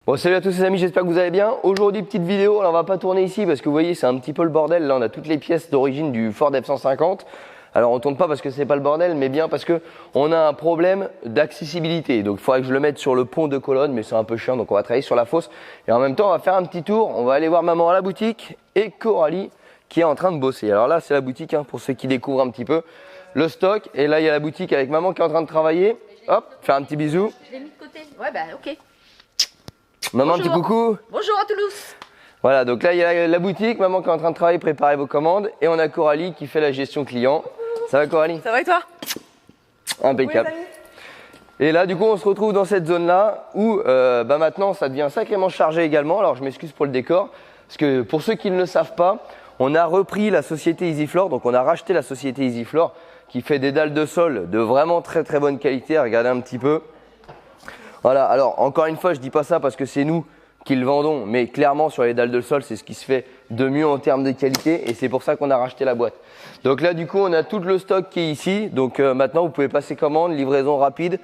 Bon, salut à tous les amis, j'espère que vous allez bien. Aujourd'hui, petite vidéo, alors on va pas tourner ici parce que vous voyez, c'est un petit peu le bordel. Là, on a toutes les pièces d'origine du Ford F-150. Alors, on tourne pas parce que c'est pas le bordel, mais bien parce que on a un problème d'accessibilité. Donc, il faudrait que je le mette sur le pont de Cologne, mais c'est un peu chiant, donc on va travailler sur la fosse. Et en même temps, on va faire un petit tour. On va aller voir maman à la boutique et Coralie qui est en train de bosser. Alors là, c'est la boutique, hein, pour ceux qui découvrent un petit peu le stock. Et là, il y a la boutique avec maman qui est en train de travailler. Hop, faire un petit bisou. Je l'ai mis de côté. Ouais, bah ok. Maman, Bonjour. petit coucou. Bonjour à Toulouse. Voilà, donc là, il y a la boutique, maman qui est en train de travailler, préparer vos commandes. Et on a Coralie qui fait la gestion client. Ça va, Coralie? Ça va et toi? Impeccable. Et là, du coup, on se retrouve dans cette zone-là où maintenant, ça devient sacrément chargé également. Alors, je m'excuse pour le décor, parce que pour ceux qui ne le savent pas, on a repris la société EasyFloor. Donc, on a racheté la société EasyFloor qui fait des dalles de sol de vraiment très très bonne qualité. Regardez un petit peu. Voilà, alors encore une fois, je dis pas ça parce que c'est nous qui le vendons, mais clairement sur les dalles de sol, c'est ce qui se fait de mieux en termes de qualité et c'est pour ça qu'on a racheté la boîte. Donc là, du coup, on a tout le stock qui est ici. Donc maintenant, vous pouvez passer commande, livraison rapide.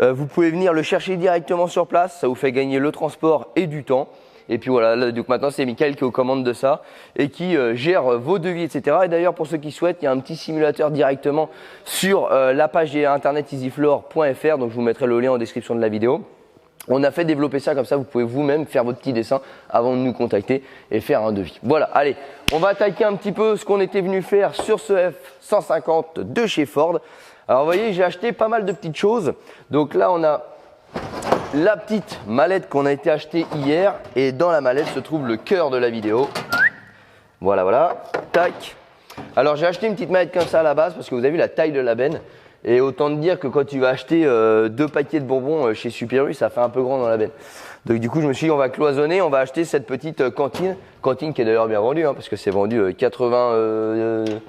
Vous pouvez venir le chercher directement sur place, ça vous fait gagner le transport et du temps. Et puis voilà, là, donc maintenant c'est Mickaël qui est aux commandes de ça et qui gère vos devis, etc. Et d'ailleurs, pour ceux qui souhaitent, il y a un petit simulateur directement sur la page internet easyfloor.fr. Donc je vous mettrai le lien en description de la vidéo. On a fait développer ça comme ça, vous pouvez vous-même faire votre petit dessin avant de nous contacter et faire un devis. Voilà, allez, on va attaquer un petit peu ce qu'on était venu faire sur ce F-150 de chez Ford. Alors vous voyez, j'ai acheté pas mal de petites choses. Donc là, on a la petite mallette qu'on a été achetée hier et dans la mallette se trouve le cœur de la vidéo. Voilà, voilà, tac. Alors j'ai acheté une petite mallette comme ça à la base parce que vous avez vu la taille de la benne. Et autant te dire que quand tu vas acheter 2 paquets de bonbons chez Super U, ça fait un peu grand dans la benne. Donc du coup, je me suis dit, on va cloisonner, on va acheter cette petite cantine. Cantine qui est d'ailleurs bien vendue, hein, parce que c'est vendu 14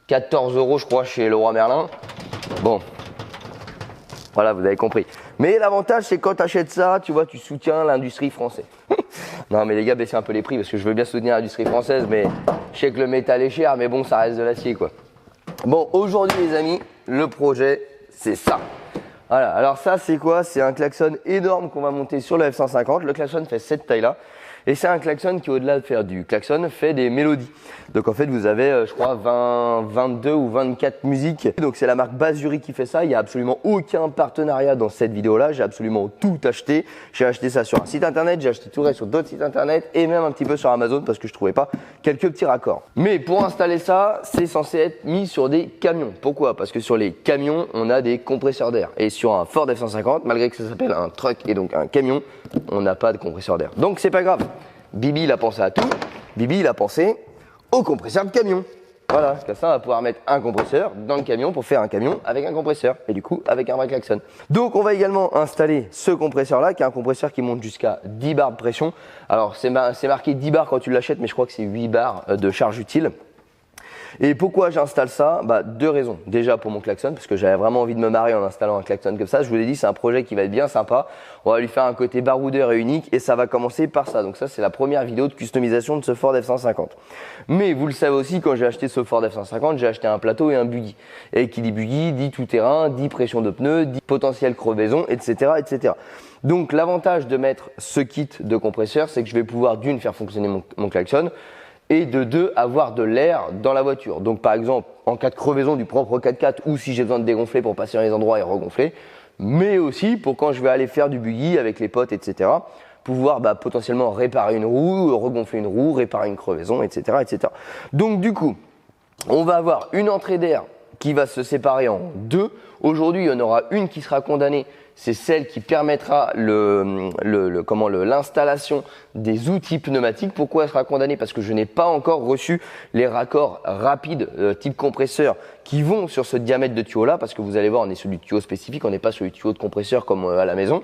€ je crois chez Leroy Merlin. Bon, voilà, vous avez compris. Mais l'avantage, c'est quand tu achètes ça, tu vois, tu soutiens l'industrie française. Non mais les gars, baissez un peu les prix parce que je veux bien soutenir l'industrie française, mais je sais que le métal est cher, mais bon, ça reste de l'acier quoi. Bon, aujourd'hui les amis, le projet, c'est ça. Voilà, alors ça c'est quoi? C'est un klaxon énorme qu'on va monter sur le F-150. Le klaxon fait cette taille-là. Et c'est un klaxon qui, au-delà de faire du klaxon, fait des mélodies. Donc en fait, vous avez, je crois, 22 ou 24 musiques. Donc c'est la marque Basuri qui fait ça. Il n'y a absolument aucun partenariat dans cette vidéo-là. J'ai absolument tout acheté. J'ai acheté ça sur un site internet, j'ai acheté tout le reste sur d'autres sites internet et même un petit peu sur Amazon parce que je trouvais pas quelques petits raccords. Mais pour installer ça, c'est censé être mis sur des camions. Pourquoi? Parce que sur les camions, on a des compresseurs d'air. Et sur un Ford F-150, malgré que ça s'appelle un truck et donc un camion, on n'a pas de compresseur d'air. Donc c'est pas grave. Bibi, il a pensé à tout. Bibi, il a pensé au compresseur de camion. Voilà, comme ça, on va pouvoir mettre un compresseur dans le camion pour faire un camion avec un compresseur. Et du coup, avec un vrai klaxon. Donc, on va également installer ce compresseur-là, qui est un compresseur qui monte jusqu'à 10 bars de pression. Alors, c'est marqué 10 bars quand tu l'achètes, mais je crois que c'est 8 bars de charge utile. Et pourquoi j'installe ça? Deux raisons. Déjà pour mon klaxon, parce que j'avais vraiment envie de me marrer en installant un klaxon comme ça. Je vous l'ai dit, c'est un projet qui va être bien sympa. On va lui faire un côté baroudeur et unique et ça va commencer par ça. Donc ça, c'est la première vidéo de customisation de ce Ford F-150. Mais vous le savez aussi, quand j'ai acheté ce Ford F-150, j'ai acheté un plateau et un buggy. Et qui dit buggy, dit tout terrain, dit pression de pneus, dit potentielle crevaison, etc., etc. Donc l'avantage de mettre ce kit de compresseur, c'est que je vais pouvoir d'une faire fonctionner mon klaxon, et de deux, avoir de l'air dans la voiture. Donc par exemple, en cas de crevaison du propre 4x4 ou si j'ai besoin de dégonfler pour passer dans les endroits et regonfler, mais aussi pour quand je vais aller faire du buggy avec les potes, etc. Pouvoir potentiellement réparer une roue, regonfler une roue, réparer une crevaison, etc., etc. Donc du coup, on va avoir une entrée d'air qui va se séparer en deux. Aujourd'hui, il y en aura une qui sera condamnée. C'est celle qui permettra l'installation des outils pneumatiques. Pourquoi elle sera condamnée? Parce que je n'ai pas encore reçu les raccords rapides type compresseur qui vont sur ce diamètre de tuyau là, parce que vous allez voir, on est sur du tuyau spécifique, on n'est pas sur du tuyau de compresseur comme à la maison.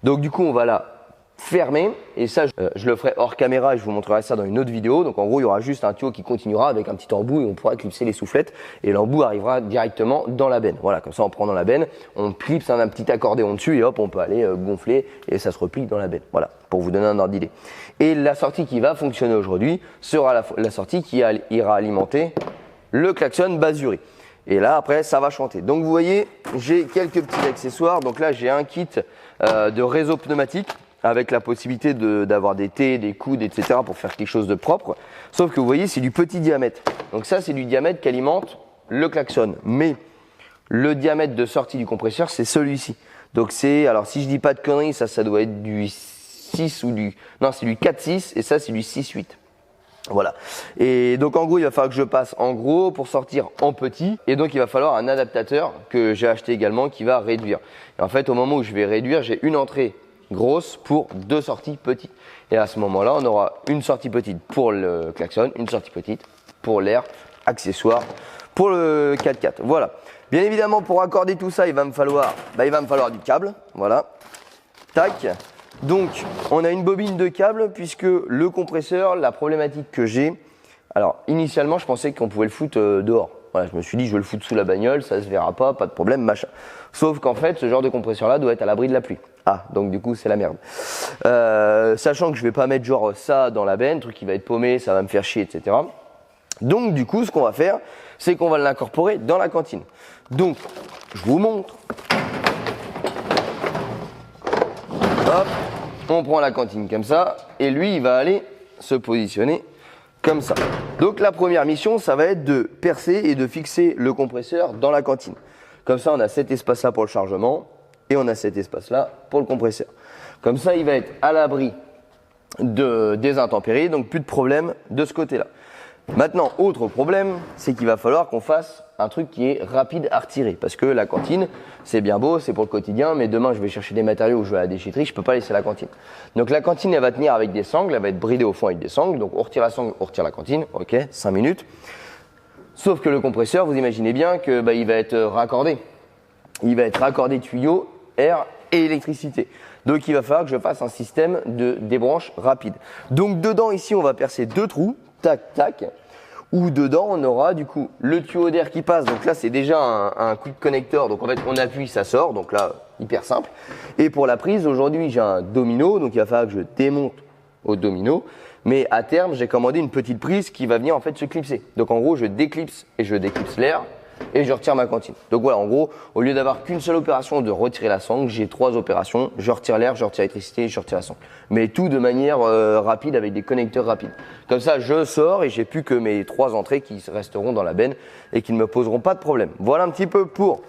Donc du coup, on va la fermé et ça je le ferai hors caméra et je vous montrerai ça dans une autre vidéo. Donc en gros il y aura juste un tuyau qui continuera avec un petit embout et on pourra clipser les soufflettes et l'embout arrivera directement dans la benne. Voilà, comme ça on prend dans la benne, on clipse un petit accordéon dessus et hop on peut aller gonfler et ça se replie dans la benne. Voilà, pour vous donner un ordre d'idée. Et la sortie qui va fonctionner aujourd'hui sera la sortie qui ira alimenter le klaxon Basuri. Et là après ça va chanter. Donc vous voyez, j'ai quelques petits accessoires. Donc là j'ai un kit de réseau pneumatique. avec la possibilité d'avoir des T, des coudes, etc. pour faire quelque chose de propre. Sauf que vous voyez, c'est du petit diamètre. Donc ça, c'est du diamètre qui alimente le klaxon. Mais le diamètre de sortie du compresseur, c'est celui-ci. Donc c'est, alors si je dis pas de conneries, ça doit être du 6 ou du... Non, c'est du 4-6 et ça, c'est du 6-8. Voilà. Et donc en gros, il va falloir que je passe en gros pour sortir en petit. Et donc il va falloir un adaptateur que j'ai acheté également qui va réduire. Et en fait, au moment où je vais réduire, j'ai une entrée grosse pour 2 sorties petites. Et à ce moment-là, on aura une sortie petite pour le klaxon, une sortie petite pour l'air, accessoire, pour le 4x4. Voilà. Bien évidemment, pour accorder tout ça, il va me falloir du câble. Voilà. Tac. Donc, on a une bobine de câble puisque le compresseur, la problématique que j'ai, alors initialement, je pensais qu'on pouvait le foutre dehors. Voilà, je me suis dit, je vais le foutre sous la bagnole, ça se verra pas de problème, machin. Sauf qu'en fait, ce genre de compresseur-là doit être à l'abri de la pluie. Ah, donc du coup, c'est la merde. Sachant que je vais pas mettre genre ça dans la benne, truc qui va être paumé, ça va me faire chier, etc. Donc, du coup, ce qu'on va faire, c'est qu'on va l'incorporer dans la cantine. Donc, je vous montre. Hop, on prend la cantine comme ça, et lui, il va aller se positionner comme ça. Donc la première mission, ça va être de percer et de fixer le compresseur dans la cantine. Comme ça, on a cet espace-là pour le chargement, et on a cet espace-là pour le compresseur. Comme ça, il va être à l'abri des intempéries, donc plus de problème de ce côté-là. Maintenant, autre problème, c'est qu'il va falloir qu'on fasse un truc qui est rapide à retirer. Parce que la cantine, c'est bien beau, c'est pour le quotidien, mais demain je vais chercher des matériaux ou je vais à la déchetterie, je peux pas laisser la cantine. Donc la cantine, elle va tenir avec des sangles, elle va être bridée au fond avec des sangles. Donc on retire la sangle, on retire la cantine, ok, 5 minutes. Sauf que le compresseur, vous imaginez bien que il va être raccordé. Il va être raccordé tuyau, air et électricité. Donc il va falloir que je fasse un système de débranche rapide. Donc dedans ici, on va percer 2 trous. Tac, tac, où dedans on aura du coup le tuyau d'air qui passe, donc là c'est déjà un quick connector, donc en fait on appuie, ça sort, donc là hyper simple. Et pour la prise, aujourd'hui j'ai un domino, donc il va falloir que je démonte au domino, mais à terme j'ai commandé une petite prise qui va venir en fait se clipser. Donc en gros je déclipse et je déclipse l'air et je retire ma cantine. Donc voilà, en gros, au lieu d'avoir qu'une seule opération de retirer la sangle, j'ai 3 opérations. Je retire l'air, je retire l'électricité et je retire la sangle. Mais tout de manière rapide avec des connecteurs rapides. Comme ça, je sors et j'ai plus que mes 3 entrées qui resteront dans la benne et qui ne me poseront pas de problème. Voilà un petit peu pour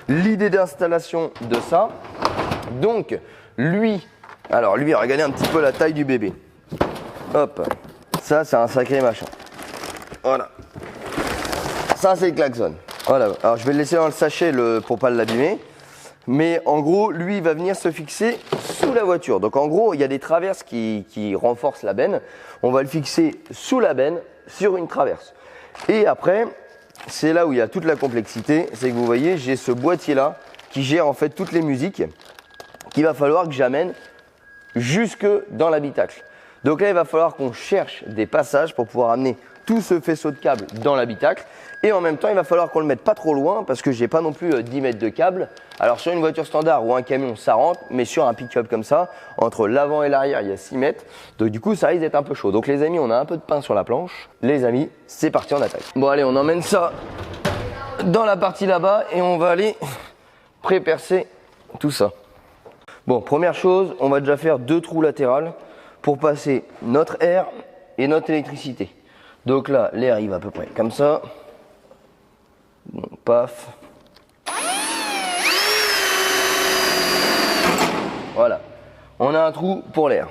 l'idée d'installation de ça. Donc, lui, regardez un petit peu la taille du bébé. Hop, ça c'est un sacré machin. Voilà. Ça c'est le klaxon. Voilà, alors je vais le laisser dans le sachet pour pas l'abîmer. Mais en gros, lui, il va venir se fixer sous la voiture. Donc en gros, il y a des traverses qui renforcent la benne. On va le fixer sous la benne, sur une traverse. Et après, c'est là où il y a toute la complexité. C'est que vous voyez, j'ai ce boîtier-là qui gère en fait toutes les musiques qu'il va falloir que j'amène jusque dans l'habitacle. Donc là, il va falloir qu'on cherche des passages pour pouvoir amener tout ce faisceau de câble dans l'habitacle. Et en même temps, il va falloir qu'on le mette pas trop loin parce que j'ai pas non plus 10 mètres de câble. Alors sur une voiture standard ou un camion, ça rentre, mais sur un pick-up comme ça, entre l'avant et l'arrière, il y a 6 mètres. Donc du coup, ça risque d'être un peu chaud. Donc les amis, on a un peu de pain sur la planche. Les amis, c'est parti, on attaque. Bon allez, on emmène ça dans la partie là-bas et on va aller pré-percer tout ça. Bon, première chose, on va déjà faire 2 trous latérales pour passer notre air et notre électricité. Donc là, l'air, il va à peu près comme ça. Bon, paf. Voilà. On a un trou pour l'air.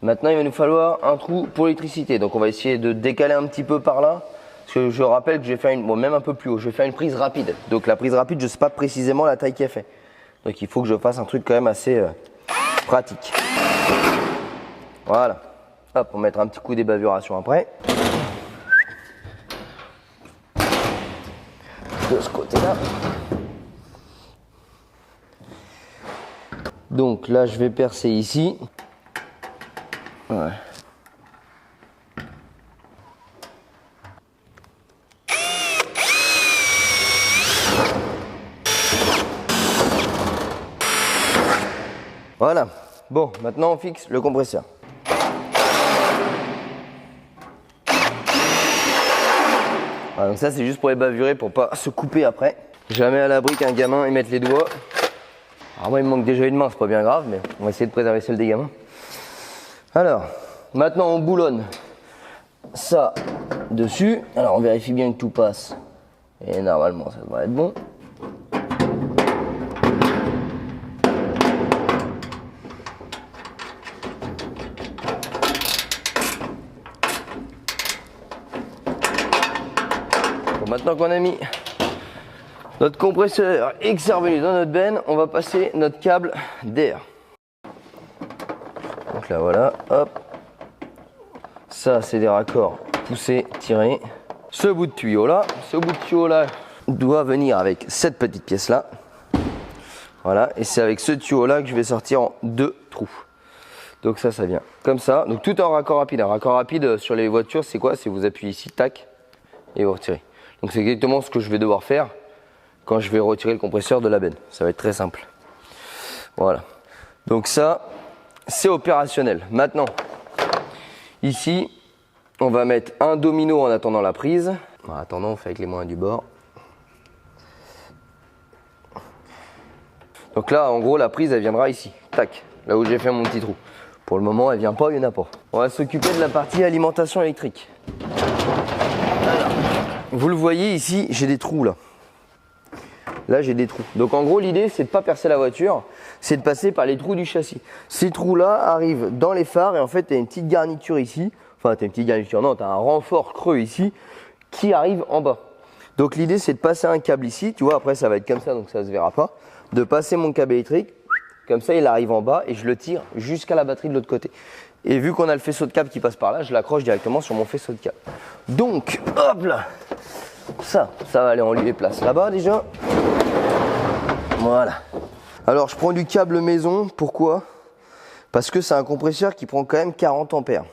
Maintenant, il va nous falloir un trou pour l'électricité. Donc, on va essayer de décaler un petit peu par là. Parce que je rappelle que je vais faire même un peu plus haut. Je vais faire une prise rapide. Donc, la prise rapide, je ne sais pas précisément la taille qu'elle fait. Donc, il faut que je fasse un truc quand même assez pratique. Voilà. Hop, on mettra un petit coup d'ébavuration après. De ce côté-là. Donc là, je vais percer ici. Ouais. Voilà. Bon, maintenant on fixe le compresseur. Voilà, donc ça c'est juste pour ébavurer, pour pas se couper après. Jamais à l'abri qu'un gamin y mette les doigts. Alors moi il me manque déjà une main, c'est pas bien grave, mais on va essayer de préserver celle des gamins. Alors, maintenant on boulonne ça dessus. Alors on vérifie bien que tout passe. Et normalement ça devrait être bon. Bon, maintenant qu'on a mis notre compresseur et que c'est revenu dans notre benne, on va passer notre câble d'air. Donc là voilà, hop. Ça c'est des raccords poussés, tirés. Ce bout de tuyau là doit venir avec cette petite pièce là. Voilà, et c'est avec ce tuyau là que je vais sortir en 2 trous. Donc ça vient comme ça. Donc tout en raccord rapide. Un raccord rapide sur les voitures c'est quoi? C'est vous appuyez ici, tac, et vous retirez. Donc c'est exactement ce que je vais devoir faire quand je vais retirer le compresseur de la benne. Ça va être très simple. Voilà. Donc ça, c'est opérationnel. Maintenant, ici, on va mettre un domino en attendant la prise. En attendant, on fait avec les moyens du bord. Donc là, en gros, la prise, elle viendra ici. Tac, là où j'ai fait mon petit trou. Pour le moment, elle vient pas, il n'y en a pas. On va s'occuper de la partie alimentation électrique. Alors, vous le voyez ici, j'ai des trous là. Là, j'ai des trous. Donc en gros, l'idée, c'est de ne pas percer la voiture, c'est de passer par les trous du châssis. Ces trous-là arrivent dans les phares et en fait, tu as une petite garniture ici. Enfin, tu as une petite garniture, non, tu as un renfort creux ici qui arrive en bas. Donc l'idée, c'est de passer un câble ici. Tu vois, après, ça va être comme ça, donc ça ne se verra pas. De passer mon câble électrique, comme ça, il arrive en bas et je le tire jusqu'à la batterie de l'autre côté. Et vu qu'on a le faisceau de câble qui passe par là, je l'accroche directement sur mon faisceau de câble. Donc, hop là, ça va aller en lieu et place là-bas déjà. Voilà. Alors je prends du câble maison, pourquoi? Parce que c'est un compresseur qui prend quand même 40 ampères.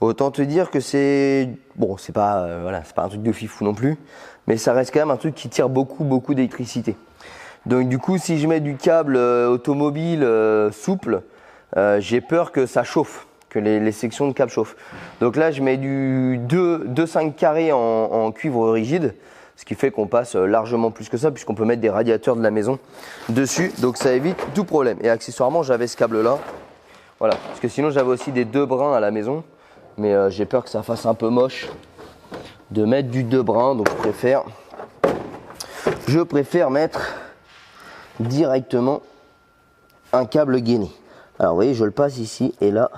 Autant te dire que c'est... Bon, c'est pas, voilà, c'est pas un truc de fifou non plus, mais ça reste quand même un truc qui tire beaucoup d'électricité. Donc du coup, si je mets du câble automobile souple, j'ai peur que ça chauffe, que les sections de câble chauffent. Donc là, je mets du 2,5 carré en cuivre rigide. Ce qui fait qu'on passe largement plus que ça puisqu'on peut mettre des radiateurs de la maison dessus. Donc ça évite tout problème. Et accessoirement, j'avais ce câble là. Voilà. Parce que sinon, j'avais aussi des 2 brins à la maison. Mais j'ai peur que ça fasse un peu moche de mettre du 2 brins. Donc je préfère mettre directement un câble gainé. Alors vous voyez, je le passe ici et là,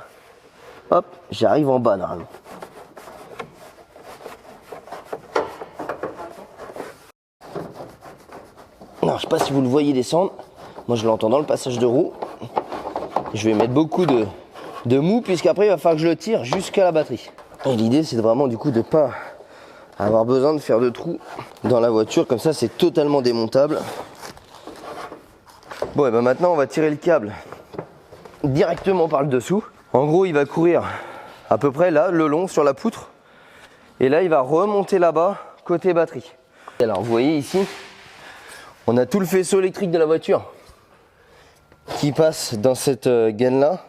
hop, j'arrive en bas normalement. Non, je sais pas si vous le voyez descendre. Moi, je l'entends dans le passage de roue. Je vais mettre beaucoup de mou puisqu'après, il va falloir que je le tire jusqu'à la batterie. Et l'idée, c'est vraiment du coup de ne pas avoir besoin de faire de trous dans la voiture. Comme ça, c'est totalement démontable. Bon, et ben maintenant, on va tirer le câble directement par le dessous. En gros, il va courir à peu près là, le long sur la poutre. Et là, il va remonter là-bas, côté batterie. Alors, vous voyez ici, on a tout le faisceau électrique de la voiture qui passe dans cette gaine là.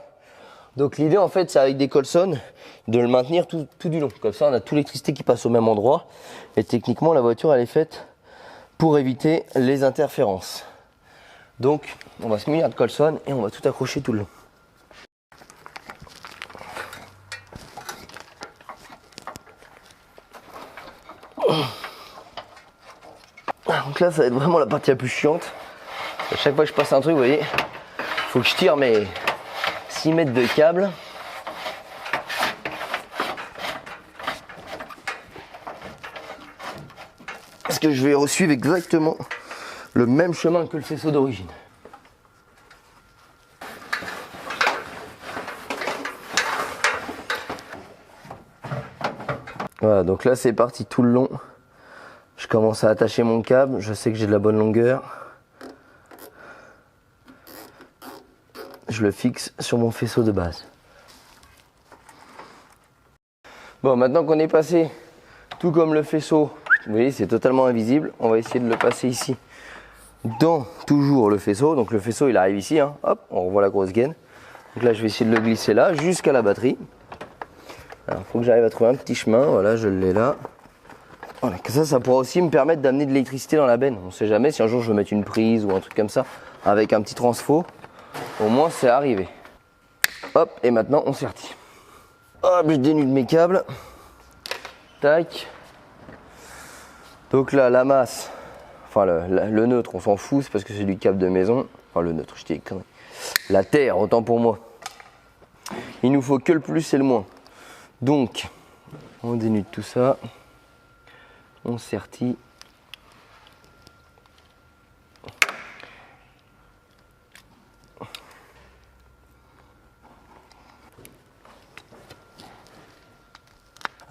Donc l'idée en fait c'est avec des Colson de le maintenir tout du long. Comme ça on a toute l'électricité qui passe au même endroit. Et techniquement la voiture elle est faite pour éviter les interférences. Donc on va se munir de Colson et on va tout accrocher tout le long. Donc là ça va être vraiment la partie la plus chiante. À chaque fois que je passe un truc, vous voyez, faut que je tire mes 6 mètres de câble. Parce que je vais suivre exactement le même chemin que le faisceau d'origine. Voilà, donc là c'est parti tout le long. Je commence à attacher mon câble, je sais que j'ai de la bonne longueur. Je le fixe sur mon faisceau de base. Bon, maintenant qu'on est passé tout comme le faisceau, vous voyez c'est totalement invisible, on va essayer de le passer ici dans toujours le faisceau. Donc le faisceau il arrive ici, hein. Hop, on revoit la grosse gaine. Donc là je vais essayer de le glisser là jusqu'à la batterie. Alors il faut que j'arrive à trouver un petit chemin, voilà je l'ai là. Voilà, que ça pourra aussi me permettre d'amener de l'électricité dans la benne. On ne sait jamais si un jour je veux mettre une prise ou un truc comme ça. avec un petit transfo. Au moins c'est arrivé. Hop, et maintenant on sertit. Hop, je dénude mes câbles. Tac. Donc là, la masse, enfin le neutre, on s'en fout, c'est parce que c'est du câble de maison. Enfin le neutre, je dis conneries. La terre, autant pour moi. Il nous faut que le plus et le moins. Donc, on dénude tout ça. On sertit.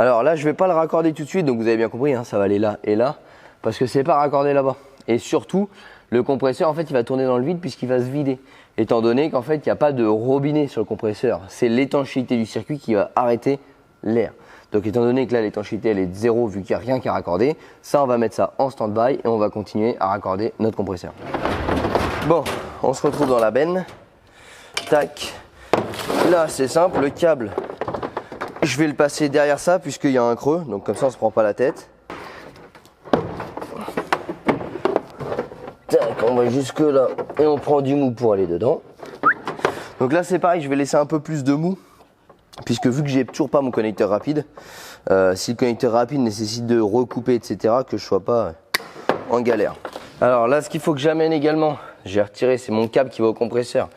Alors là, je vais pas le raccorder tout de suite, donc vous avez bien compris, hein, ça va aller là et là, parce que c'est pas raccordé là-bas. Et surtout, le compresseur, en fait, il va tourner dans le vide puisqu'il va se vider, étant donné qu'en fait, il n'y a pas de robinet sur le compresseur. C'est l'étanchéité du circuit qui va arrêter l'air. Donc, étant donné que là, l'étanchéité, elle est de 0 vu qu'il n'y a rien qui est raccordé, ça, on va mettre ça en stand-by et on va continuer à raccorder notre compresseur. Bon, on se retrouve dans la benne. Tac. Là, c'est simple, le câble. Je vais le passer derrière ça puisqu'il y a un creux, donc comme ça on se prend pas la tête. Tac, on va jusque là et on prend du mou pour aller dedans. Donc là c'est pareil, je vais laisser un peu plus de mou puisque vu que j'ai toujours pas mon connecteur rapide, si le connecteur rapide nécessite de recouper etc, que je sois pas en galère. Alors là ce qu'il faut que j'amène également, j'ai retiré, c'est mon câble qui va au compresseur.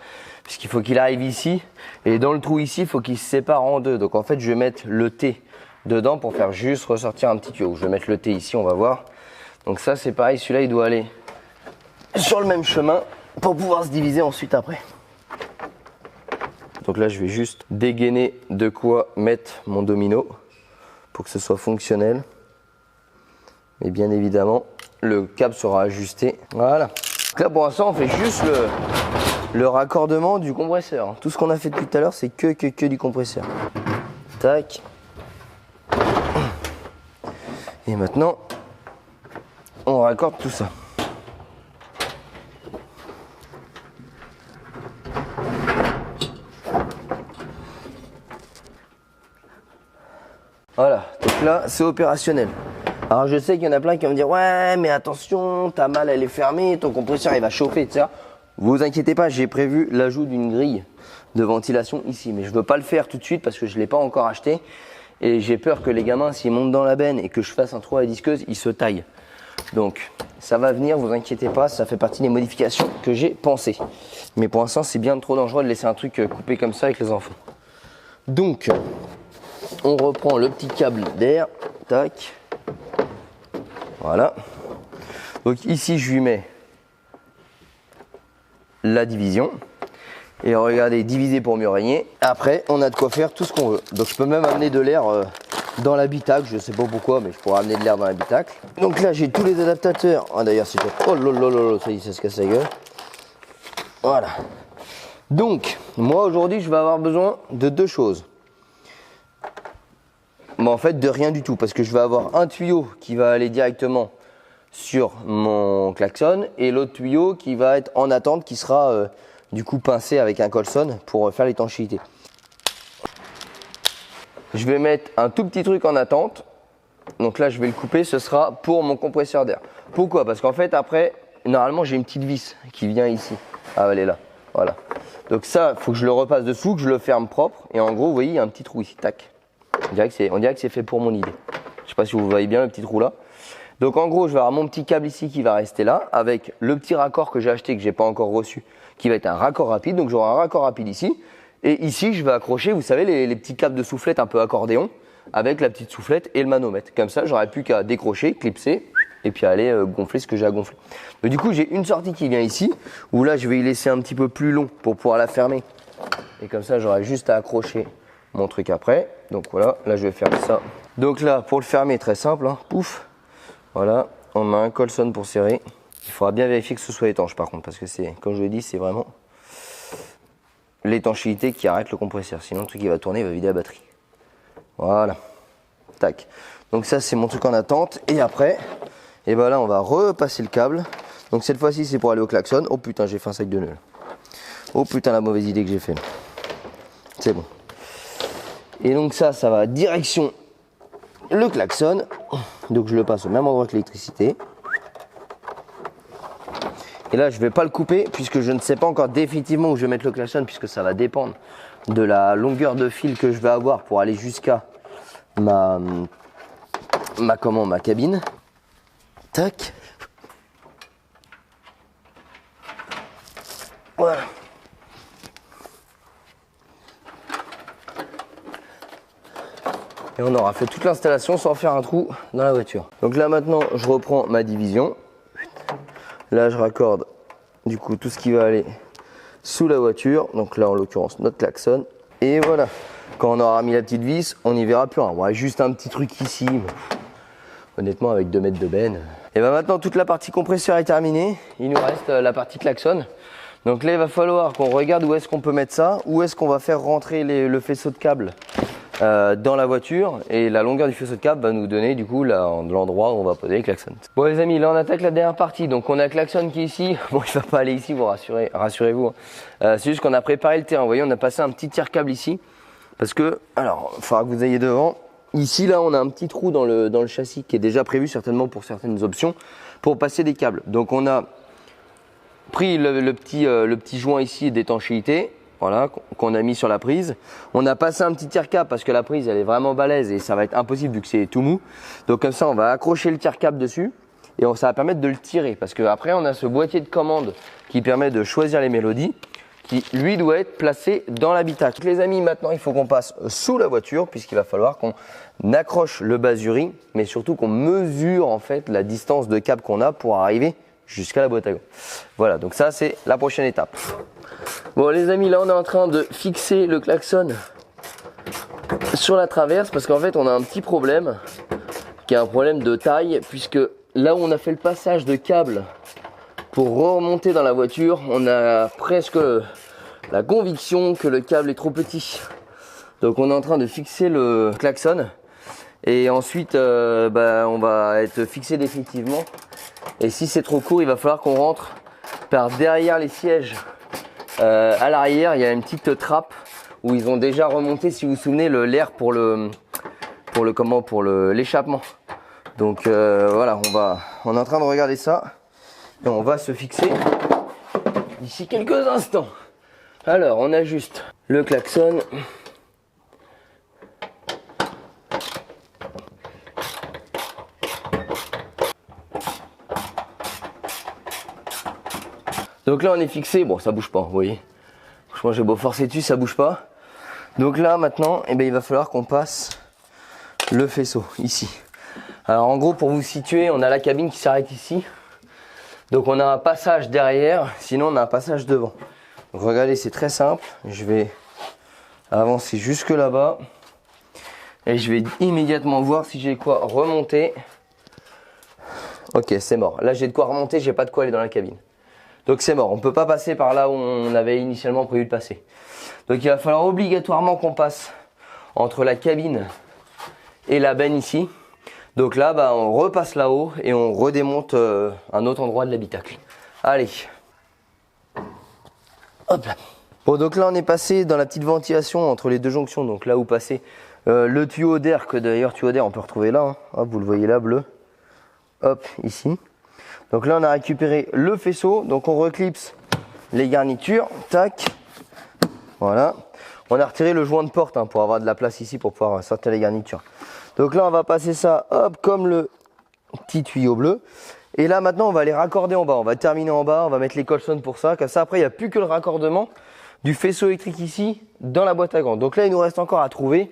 Puisqu'il faut qu'il arrive ici, et dans le trou ici, il faut qu'il se sépare en deux. Donc en fait, je vais mettre le T dedans pour faire juste ressortir un petit tuyau. Je vais mettre le T ici, on va voir. Donc ça, c'est pareil, celui-là, il doit aller sur le même chemin pour pouvoir se diviser ensuite après. Donc là, je vais juste dégainer de quoi mettre mon domino pour que ce soit fonctionnel. Et bien évidemment, le câble sera ajusté. Voilà. Donc là, pour l'instant, on fait juste le raccordement du compresseur. Tout ce qu'on a fait depuis tout à l'heure, c'est que du compresseur. Tac. Et maintenant, on raccorde tout ça. Voilà, donc là, c'est opérationnel. Alors je sais qu'il y en a plein qui vont me dire « Ouais, mais attention, ta malle elle est fermée, ton compresseur il va chauffer, etc. » Vous inquiétez pas, j'ai prévu l'ajout d'une grille de ventilation ici. Mais je ne veux pas le faire tout de suite parce que je ne l'ai pas encore acheté. Et j'ai peur que les gamins, s'ils montent dans la benne et que je fasse un trou à la disqueuse, ils se taillent. Donc ça va venir, vous inquiétez pas, ça fait partie des modifications que j'ai pensées. Mais pour l'instant, c'est bien trop dangereux de laisser un truc coupé comme ça avec les enfants. Donc, on reprend le petit câble d'air. Tac. Voilà. Donc ici, je lui mets la division. Et regardez, diviser pour mieux régner. Après, on a de quoi faire tout ce qu'on veut. Donc je peux même amener de l'air dans l'habitacle. Je sais pas pourquoi, mais je pourrais amener de l'air dans l'habitacle. Donc là, j'ai tous les adaptateurs. Ah, d'ailleurs, c'est top. Oh lolo, ça y est, ça se casse la gueule. Voilà. Donc, moi aujourd'hui, je vais avoir besoin de deux choses. Bon, en fait, de rien du tout. Parce que je vais avoir un tuyau qui va aller directement sur mon klaxon. Et l'autre tuyau qui va être en attente, qui sera du coup pincé avec un colson pour faire l'étanchéité. Je vais mettre un tout petit truc en attente. Donc là, je vais le couper. Ce sera pour mon compresseur d'air. Pourquoi? Parce qu'en fait, après, normalement, j'ai une petite vis qui vient ici. Ah, elle est là. Voilà. Donc ça, il faut que je le repasse dessous, que je le ferme propre. Et en gros, vous voyez, il y a un petit trou ici. Tac. On dirait que c'est fait pour mon idée. Je sais pas si vous voyez bien le petit trou là. Donc en gros, je vais avoir mon petit câble ici qui va rester là, avec le petit raccord que j'ai acheté, que j'ai pas encore reçu, qui va être un raccord rapide. Donc j'aurai un raccord rapide ici. Et ici, je vais accrocher, vous savez, les petits câbles de soufflette un peu accordéon, avec la petite soufflette et le manomètre. Comme ça, j'aurai plus qu'à décrocher, clipser, et puis aller gonfler ce que j'ai à gonfler. Donc du coup, j'ai une sortie qui vient ici, où là, je vais y laisser un petit peu plus long pour pouvoir la fermer. Et comme ça, j'aurai juste à accrocher mon truc après. Donc voilà, là, je vais faire ça. Donc là, pour le fermer, très simple, hein, pouf. Voilà, on met un colson pour serrer. Il faudra bien vérifier que ce soit étanche par contre, parce que c'est, comme je l'ai dit, c'est vraiment l'étanchéité qui arrête le compresseur. Sinon le truc il va tourner, il va vider la batterie. Voilà. Tac. Donc ça c'est mon truc en attente. Et après, et ben là on va repasser le câble. Donc cette fois-ci c'est pour aller au klaxon. Oh putain, j'ai fait un sac de nœuds. Oh putain, la mauvaise idée que j'ai fait. C'est bon. Et donc ça va direction le klaxon. Donc je le passe au même endroit que l'électricité. Et là, je vais pas le couper puisque je ne sais pas encore définitivement où je vais mettre le klaxon, puisque ça va dépendre de la longueur de fil que je vais avoir pour aller jusqu'à ma cabine. Tac. Voilà. Et on aura fait toute l'installation sans faire un trou dans la voiture. Donc là maintenant, je reprends ma division. Là, je raccorde du coup tout ce qui va aller sous la voiture. Donc là, en l'occurrence, notre klaxon. Et voilà. Quand on aura mis la petite vis, on n'y verra plus rien. Ouais, juste un petit truc ici. Mais honnêtement, avec 2 mètres de benne. Et bien maintenant, toute la partie compresseur est terminée. Il nous reste la partie klaxon. Donc là, il va falloir qu'on regarde où est-ce qu'on peut mettre ça. Où est-ce qu'on va faire rentrer le faisceau de câble dans la voiture. Et la longueur du faisceau de câble va nous donner du coup l'endroit où on va poser les klaxons. Bon les amis, là on attaque la dernière partie. Donc on a le klaxon qui est ici. Bon, il va pas aller ici, vous rassurez-vous. C'est juste qu'on a préparé le terrain. Vous voyez, on a passé un petit tire-câble ici. Parce que, alors, il faudra que vous ayez devant. Ici, là, on a un petit trou dans le châssis qui est déjà prévu certainement pour certaines options pour passer des câbles. Donc on a pris le petit joint ici d'étanchéité, voilà, qu'on a mis sur la prise. On a passé un petit tire-câble parce que la prise elle est vraiment balèze et ça va être impossible vu que c'est tout mou. Donc comme ça, on va accrocher le tire-câble dessus et ça va permettre de le tirer parce qu'après on a ce boîtier de commande qui permet de choisir les mélodies, qui lui doit être placé dans l'habitacle. Les amis, maintenant il faut qu'on passe sous la voiture puisqu'il va falloir qu'on accroche le basurie, mais surtout qu'on mesure en fait la distance de câble qu'on a pour arriver jusqu'à la boîte à gants. Voilà, donc ça c'est la prochaine étape. Bon les amis, là on est en train de fixer le klaxon sur la traverse parce qu'en fait on a un petit problème qui est un problème de taille, puisque là où on a fait le passage de câble pour remonter dans la voiture, on a presque la conviction que le câble est trop petit. Donc on est en train de fixer le klaxon et ensuite on va être fixé définitivement. Et si c'est trop court, il va falloir qu'on rentre par derrière les sièges. À l'arrière, il y a une petite trappe où ils ont déjà remonté, si vous vous souvenez, l'air pour l'échappement. Donc voilà, on est en train de regarder ça et on va se fixer d'ici quelques instants. Alors, on ajuste le klaxon. Donc là on est fixé, bon ça bouge pas, vous voyez. Franchement j'ai beau forcer dessus, ça bouge pas. Donc là maintenant, il va falloir qu'on passe le faisceau ici. Alors en gros, pour vous situer, on a la cabine qui s'arrête ici. Donc on a un passage derrière, sinon on a un passage devant. Donc regardez, c'est très simple. Je vais avancer jusque là-bas. Et je vais immédiatement voir si j'ai quoi remonter. Ok, c'est mort. Là j'ai de quoi remonter, j'ai pas de quoi aller dans la cabine. Donc c'est mort, on ne peut pas passer par là où on avait initialement prévu de passer. Donc il va falloir obligatoirement qu'on passe entre la cabine et la benne ici. Donc là, on repasse là-haut et on redémonte un autre endroit de l'habitacle. Allez. Hop là. Bon, donc là on est passé dans la petite ventilation entre les deux jonctions. Donc là où passer le tuyau d'air, que d'ailleurs tuyau d'air on peut retrouver là. Hein. Hop, vous le voyez là, bleu. Hop, ici. Donc là on a récupéré le faisceau, donc on reclipse les garnitures, tac, voilà. On a retiré le joint de porte pour avoir de la place ici pour pouvoir sortir les garnitures. Donc là on va passer ça, hop, comme le petit tuyau bleu. Et là maintenant on va les raccorder en bas, on va terminer en bas, on va mettre les colsons pour ça, comme ça après il n'y a plus que le raccordement du faisceau électrique ici dans la boîte à gants. Donc là il nous reste encore à trouver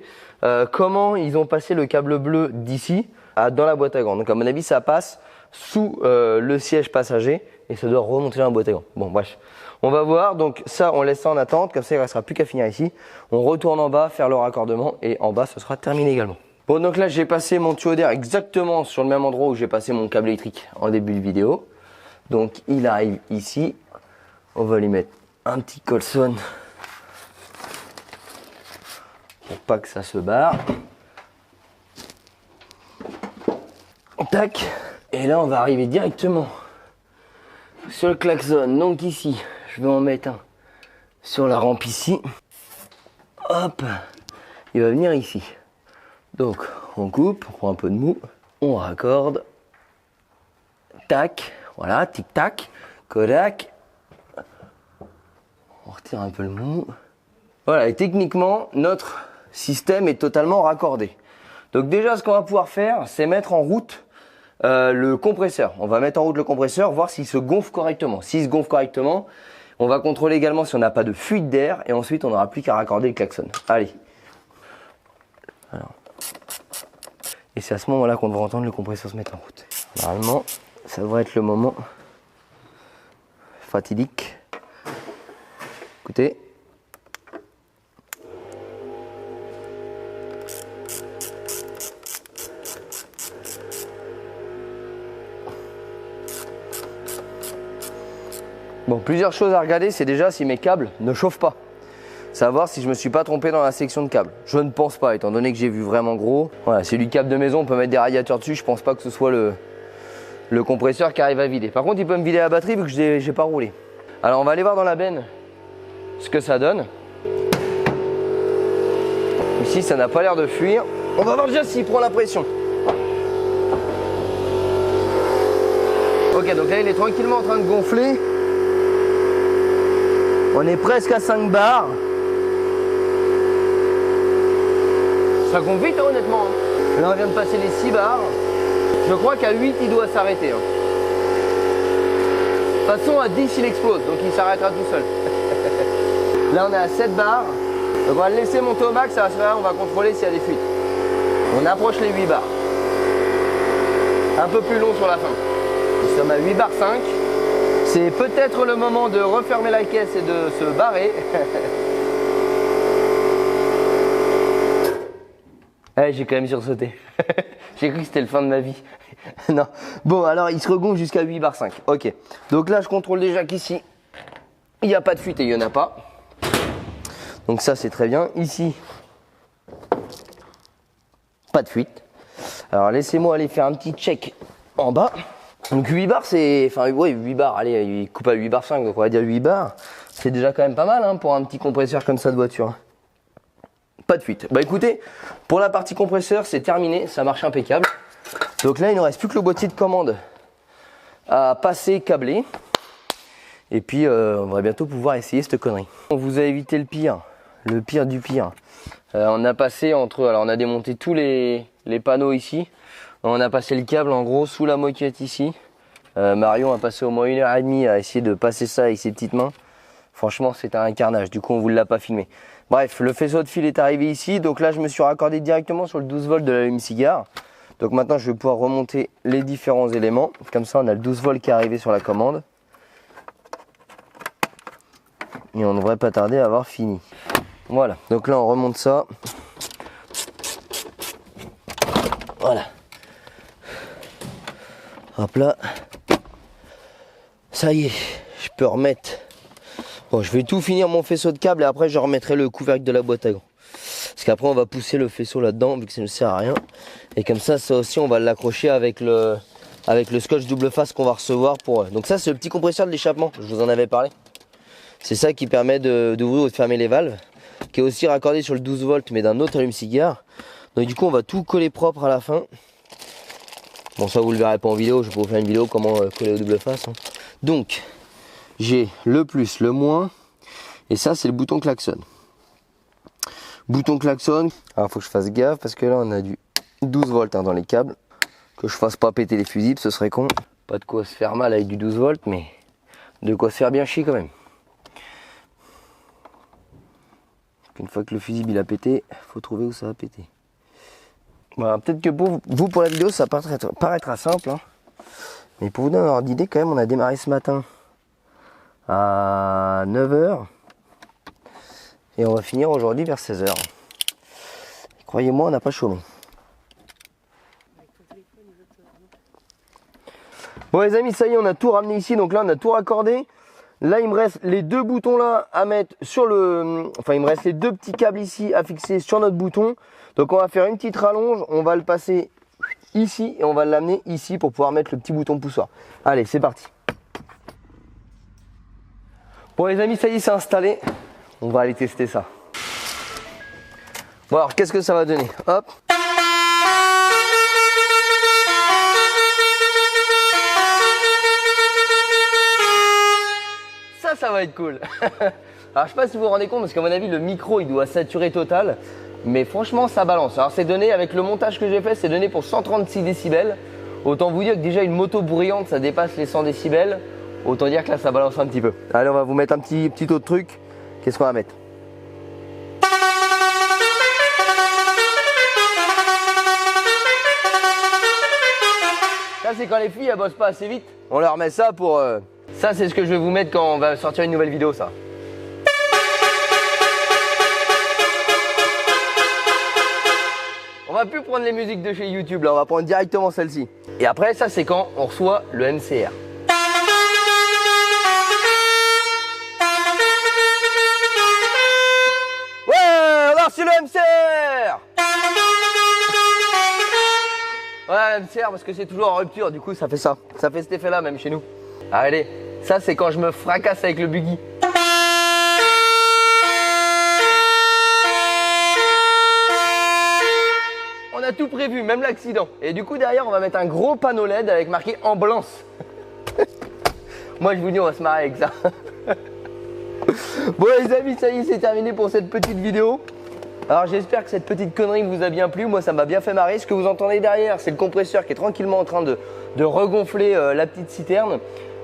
comment ils ont passé le câble bleu d'ici dans la boîte à gants. Donc à mon avis ça passe sous le siège passager et ça doit remonter dans la boîte à gants. Bon bref, on va voir. Donc ça on laisse ça en attente, comme ça il ne restera plus qu'à finir ici. On retourne en bas faire le raccordement et en bas ce sera terminé également. Bon donc là j'ai passé mon tuyau d'air exactement sur le même endroit où j'ai passé mon câble électrique en début de vidéo. Donc il arrive ici, on va lui mettre un petit colson pour pas que ça se barre. Tac. Et là on va arriver directement sur le klaxon. Donc ici je vais en mettre un sur la rampe ici. Hop, il va venir ici. Donc on coupe, on prend un peu de mou, on raccorde. Tac, voilà, tic tac. Kodak. On retire un peu le mou. Voilà, et techniquement, notre système est totalement raccordé. Donc déjà, ce qu'on va pouvoir faire, c'est mettre en route le compresseur. On va mettre en route le compresseur, voir s'il se gonfle correctement. S'il se gonfle correctement, on va contrôler également si on n'a pas de fuite d'air. Et ensuite, on n'aura plus qu'à raccorder le klaxon. Allez. Alors. Et c'est à ce moment-là qu'on devrait entendre le compresseur se mettre en route. Normalement, ça devrait être le moment fatidique. Écoutez. Bon, plusieurs choses à regarder, c'est déjà si mes câbles ne chauffent pas. Savoir si je me suis pas trompé dans la section de câbles. Je ne pense pas, étant donné que j'ai vu vraiment gros. Voilà, c'est du câble de maison, on peut mettre des radiateurs dessus. Je pense pas que ce soit le compresseur qui arrive à vider. Par contre, il peut me vider la batterie vu que j'ai pas roulé. Alors, on va aller voir dans la benne ce que ça donne. Ici, ça n'a pas l'air de fuir. On va voir déjà s'il prend la pression. Ok, donc là, il est tranquillement en train de gonfler. On est presque à 5 bars. Ça gonfle vite, hein, honnêtement. Là, on vient de passer les 6 bars. Je crois qu'à 8, il doit s'arrêter. Hein. De toute façon, à 10, il explose, donc il s'arrêtera tout seul. Là, on est à 7 bars. Donc, on va le laisser monter au max, ça va se faire, on va contrôler s'il y a des fuites. On approche les 8 bars. Un peu plus long sur la fin. Nous sommes à 8 bars 5. C'est peut-être le moment de refermer la caisse et de se barrer. Ouais, j'ai quand même sursauté. J'ai cru que c'était le fin de ma vie. Non. Bon, alors il se regonfle jusqu'à 8 bar 5. Ok. Donc là, je contrôle déjà qu'ici, il n'y a pas de fuite et il n'y en a pas. Donc ça, c'est très bien. Ici, pas de fuite. Alors laissez-moi aller faire un petit check en bas. Donc 8 bars, c'est... Enfin, ouais, 8 bars. Allez, il coupe à 8 bars 5, donc on va dire 8 bars. C'est déjà quand même pas mal hein, pour un petit compresseur comme ça de voiture. Pas de fuite. Bah écoutez, pour la partie compresseur, c'est terminé, ça marche impeccable. Donc là, il ne reste plus que le boîtier de commande à passer câblé. Et puis, on va bientôt pouvoir essayer cette connerie. On vous a évité le pire du pire. On a passé entre... Alors, on a démonté tous les panneaux ici. On a passé le câble en gros sous la moquette ici. Marion a passé au moins 1h30 à essayer de passer ça avec ses petites mains. Franchement, c'était un carnage. Du coup, on ne vous l'a pas filmé. Bref, le faisceau de fil est arrivé ici. Donc là, je me suis raccordé directement sur le 12 volts de l'allume-cigare. Donc maintenant, je vais pouvoir remonter les différents éléments. Comme ça, on a le 12 volts qui est arrivé sur la commande. Et on ne devrait pas tarder à avoir fini. Voilà. Donc là, on remonte ça. Voilà. Hop là. Ça y est, je peux remettre... Bon, je vais tout finir mon faisceau de câble et après je remettrai le couvercle de la boîte à gants. Parce qu'après on va pousser le faisceau là-dedans vu que ça ne sert à rien. Et comme ça aussi on va l'accrocher avec le scotch double face qu'on va recevoir pour... Donc ça c'est le petit compresseur de l'échappement, je vous en avais parlé. C'est ça qui permet d'ouvrir ou de fermer les valves. Qui est aussi raccordé sur le 12 volts mais d'un autre allume-cigare. Donc du coup on va tout coller propre à la fin. Bon ça vous le verrez pas en vidéo, je vais vous faire une vidéo comment coller au double face. Hein. Donc... J'ai le plus, le moins, et ça c'est le bouton klaxon. Bouton klaxon, alors il faut que je fasse gaffe parce que là on a du 12 volts hein, dans les câbles. Que je fasse pas péter les fusibles, ce serait con. Pas de quoi se faire mal avec du 12 volts, mais de quoi se faire bien chier quand même. Une fois que le fusible il a pété, faut trouver où ça va péter. Voilà, peut-être que pour vous, pour la vidéo, ça paraîtra simple. Hein. Mais pour vous donner un ordre d'idée, quand même, on a démarré ce matin à 9h et on va finir aujourd'hui vers 16h. Croyez-moi, on n'a pas chômé. Bon les amis, ça y est, on a tout ramené ici, donc là on a tout raccordé. Là il me reste les deux boutons là à mettre sur le... Enfin il me reste les deux petits câbles ici à fixer sur notre bouton. Donc on va faire une petite rallonge, on va le passer ici et on va l'amener ici pour pouvoir mettre le petit bouton poussoir. Allez, c'est parti. Bon les amis, ça y est, c'est installé. On va aller tester ça. Bon alors, qu'est-ce que ça va donner? Hop. ça va être cool. Alors je sais pas si vous vous rendez compte parce qu'à mon avis le micro il doit saturer total. Mais franchement ça balance. Alors c'est donné avec le montage que j'ai fait, c'est donné pour 136 décibels. Autant vous dire que déjà une moto bruyante ça dépasse les 100 décibels. Autant dire que là ça balance un petit peu. Allez on va vous mettre un petit autre truc. Qu'est-ce qu'on va mettre? Ça c'est quand les filles elles bossent pas assez vite. On leur met ça pour... Ça c'est ce que je vais vous mettre quand on va sortir une nouvelle vidéo ça. On va plus prendre les musiques de chez YouTube là, on va prendre directement celle-ci. Et après ça c'est quand on reçoit le MCR. Ouais, on a reçu le MCR. Ouais, MCR parce que c'est toujours en rupture, du coup ça fait ça. Ça fait cet effet là même chez nous. Allez, ça c'est quand je me fracasse avec le buggy. On a tout prévu, même l'accident. Et du coup derrière on va mettre un gros panneau LED avec marqué ambulance. Moi je vous dis on va se marrer avec ça. Bon les amis, ça y est, c'est terminé pour cette petite vidéo. Alors j'espère que cette petite connerie vous a bien plu. Moi ça m'a bien fait marrer. Ce que vous entendez derrière c'est le compresseur qui est tranquillement en train de regonfler la petite citerne.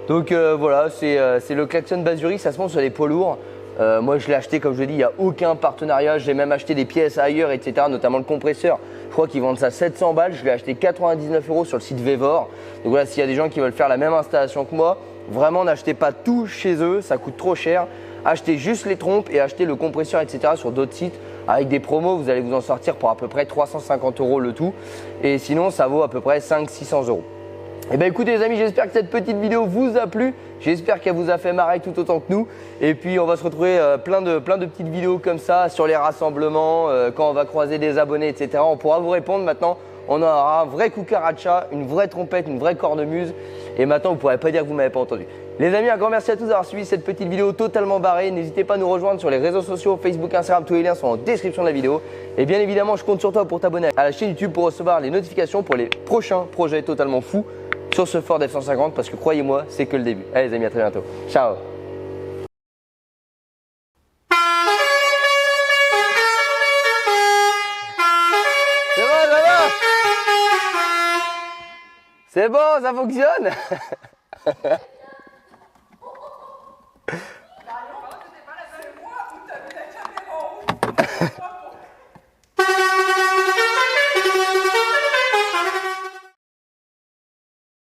Donc voilà, c'est le klaxon Basuri, ça se monte sur les poids lourds. Moi je l'ai acheté comme je dis, il n'y a aucun partenariat. J'ai même acheté des pièces ailleurs etc. Notamment le compresseur. Je crois qu'ils vendent ça 700 balles. Je l'ai acheté 99 € sur le site Vevor. Donc voilà, s'il y a des gens qui veulent faire la même installation que moi, vraiment n'achetez pas tout chez eux, ça coûte trop cher. Achetez juste les trompes et achetez le compresseur etc. sur d'autres sites. Avec des promos, vous allez vous en sortir pour à peu près 350 € le tout. Et sinon, ça vaut à peu près 500-600 €. Et bien écoutez les amis, j'espère que cette petite vidéo vous a plu. J'espère qu'elle vous a fait marrer tout autant que nous. Et puis on va se retrouver plein de petites vidéos comme ça sur les rassemblements, quand on va croiser des abonnés, etc. On pourra vous répondre maintenant. On aura un vrai cucaracha, une vraie trompette, une vraie cornemuse. Et maintenant, vous ne pourrez pas dire que vous ne m'avez pas entendu. Les amis, un grand merci à tous d'avoir suivi cette petite vidéo totalement barrée. N'hésitez pas à nous rejoindre sur les réseaux sociaux, Facebook, Instagram, tous les liens sont en description de la vidéo. Et bien évidemment, je compte sur toi pour t'abonner à la chaîne YouTube pour recevoir les notifications pour les prochains projets totalement fous sur ce Ford F-150 parce que croyez-moi, c'est que le début. Allez les amis, à très bientôt. Ciao. C'est bon, ça va? C'est bon, ça fonctionne.